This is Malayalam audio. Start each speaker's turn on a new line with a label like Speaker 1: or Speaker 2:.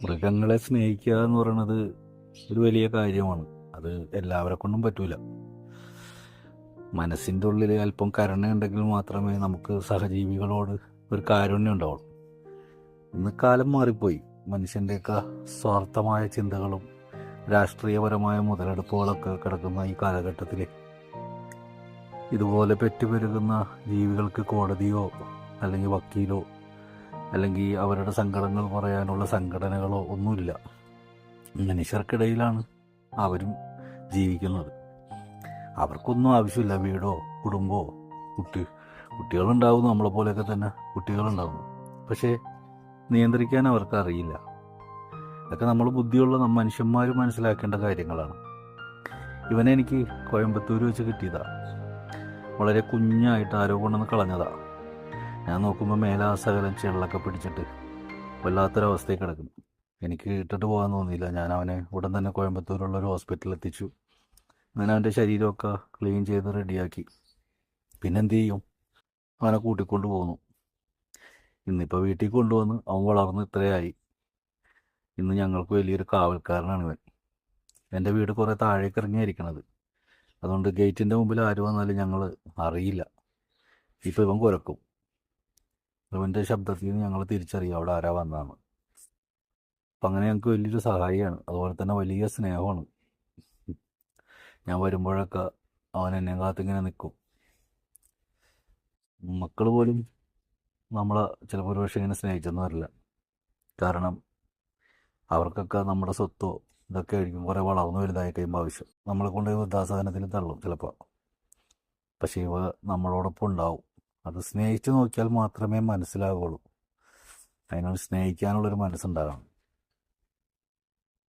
Speaker 1: മൃഗങ്ങളെ സ്നേഹിക്കുക എന്ന് പറയുന്നത് ഒരു വലിയ കാര്യമാണ്. അത് എല്ലാവരെ കൊണ്ടും പറ്റൂല. മനസ്സിൻ്റെ ഉള്ളിൽ അല്പം കരുണയുണ്ടെങ്കിൽ മാത്രമേ നമുക്ക് സഹജീവികളോട് ഒരു കാരുണ്യം ഉണ്ടാവുള്ളൂ. ഇന്ന് കാലം മാറിപ്പോയി. മനുഷ്യൻ്റെയൊക്കെ സ്വാർത്ഥമായ ചിന്തകളും രാഷ്ട്രീയപരമായ മുതലെടുപ്പുകളൊക്കെ കിടക്കുന്ന ഈ കാലഘട്ടത്തിൽ ഇതുപോലെ പെറ്റുപെരുകുന്ന ജീവികൾക്ക് കോടതിയോ അല്ലെങ്കിൽ വക്കീലോ അല്ലെങ്കിൽ അവരുടെ സങ്കടങ്ങൾ പറയാനുള്ള സംഘടനകളോ ഒന്നുമില്ല. മനുഷ്യർക്കിടയിലാണ് അവരും ജീവിക്കുന്നത്. അവർക്കൊന്നും ആവശ്യമില്ല വീടോ കുടുംബമോ. കുട്ടികളുണ്ടാവും, നമ്മളെ പോലെയൊക്കെ തന്നെ കുട്ടികളുണ്ടാവും. പക്ഷേ നിയന്ത്രിക്കാൻ അവർക്ക് അറിയില്ല. അതൊക്കെ നമ്മൾ ബുദ്ധിയുള്ള മനുഷ്യന്മാർ മനസ്സിലാക്കേണ്ട കാര്യങ്ങളാണ്. ഇവനെ എനിക്ക് കോയമ്പത്തൂർ വെച്ച് കിട്ടിയതാണ്. വളരെ കുഞ്ഞായിട്ട് ആരോ കൊണ്ടുവന്ന് കളഞ്ഞതാണ്. ഞാൻ നോക്കുമ്പോൾ മേലാസകലം ചെള്ളൊക്കെ പിടിച്ചിട്ട് വല്ലാത്തൊരവസ്ഥയിൽ കിടക്കുന്നു. എനിക്ക് ഇട്ടിട്ട് പോകാൻ തോന്നിയില്ല. ഞാൻ അവനെ ഉടൻ തന്നെ കോയമ്പത്തൂരുള്ളൊരു ഹോസ്പിറ്റലിൽ എത്തിച്ചു. അങ്ങനെ അവൻ്റെ ശരീരമൊക്കെ ക്ലീൻ ചെയ്ത് റെഡിയാക്കി. പിന്നെന്ത് ചെയ്യും, അവനെ കൂട്ടിക്കൊണ്ട് പോന്നു. ഇന്നിപ്പോൾ വീട്ടിൽ കൊണ്ടുവന്ന് അവൻ വളർന്ന് ഇത്രയായി. ഇന്ന് ഞങ്ങൾക്ക് വലിയൊരു കാവൽക്കാരനാണ് ഇവൻ. എൻ്റെ വീട് കുറേ താഴേക്ക് ഇറങ്ങിയായിരിക്കണത്. അതുകൊണ്ട് ഗേറ്റിൻ്റെ മുമ്പിൽ ആര് വന്നാലും ഞങ്ങൾ അറിയില്ല. ഇപ്പോൾ ഇവൻ കുരക്കും. ഇവൻ്റെ ശബ്ദത്തിൽ നിന്ന് ഞങ്ങൾ തിരിച്ചറിയും അവിടെ ആരാ വന്നതാണ്. അപ്പം അങ്ങനെ ഞങ്ങൾക്ക് വലിയൊരു സഹായിയാണ്. അതുപോലെ തന്നെ വലിയ സ്നേഹമാണ്. ഞാൻ വരുമ്പോഴൊക്കെ അവൻ എന്നെ കാത്തിങ്ങനെ നിൽക്കും. മക്കൾ പോലും നമ്മളെ ചിലപ്പോൾ ഒരു പക്ഷേ ഇങ്ങനെ സ്നേഹിച്ചെന്ന് വരില്ല. കാരണം അവർക്കൊക്കെ നമ്മുടെ സ്വത്തോ ഇതൊക്കെ ആയിരിക്കും കുറേ വളർന്നു വലുതായി കഴിയുമ്പോൾ ആവശ്യം. നമ്മളെ കൊണ്ട് വൃദ്ധാസദനത്തിൽ തള്ളും ചിലപ്പോൾ. പക്ഷേ ഇവ നമ്മളോടൊപ്പം ഉണ്ടാവും. അത് സ്നേഹിച്ച് നോക്കിയാൽ മാത്രമേ മനസ്സിലാകുള്ളൂ. അതിനോട് സ്നേഹിക്കാനുള്ളൊരു മനസ്സുണ്ടാകണം.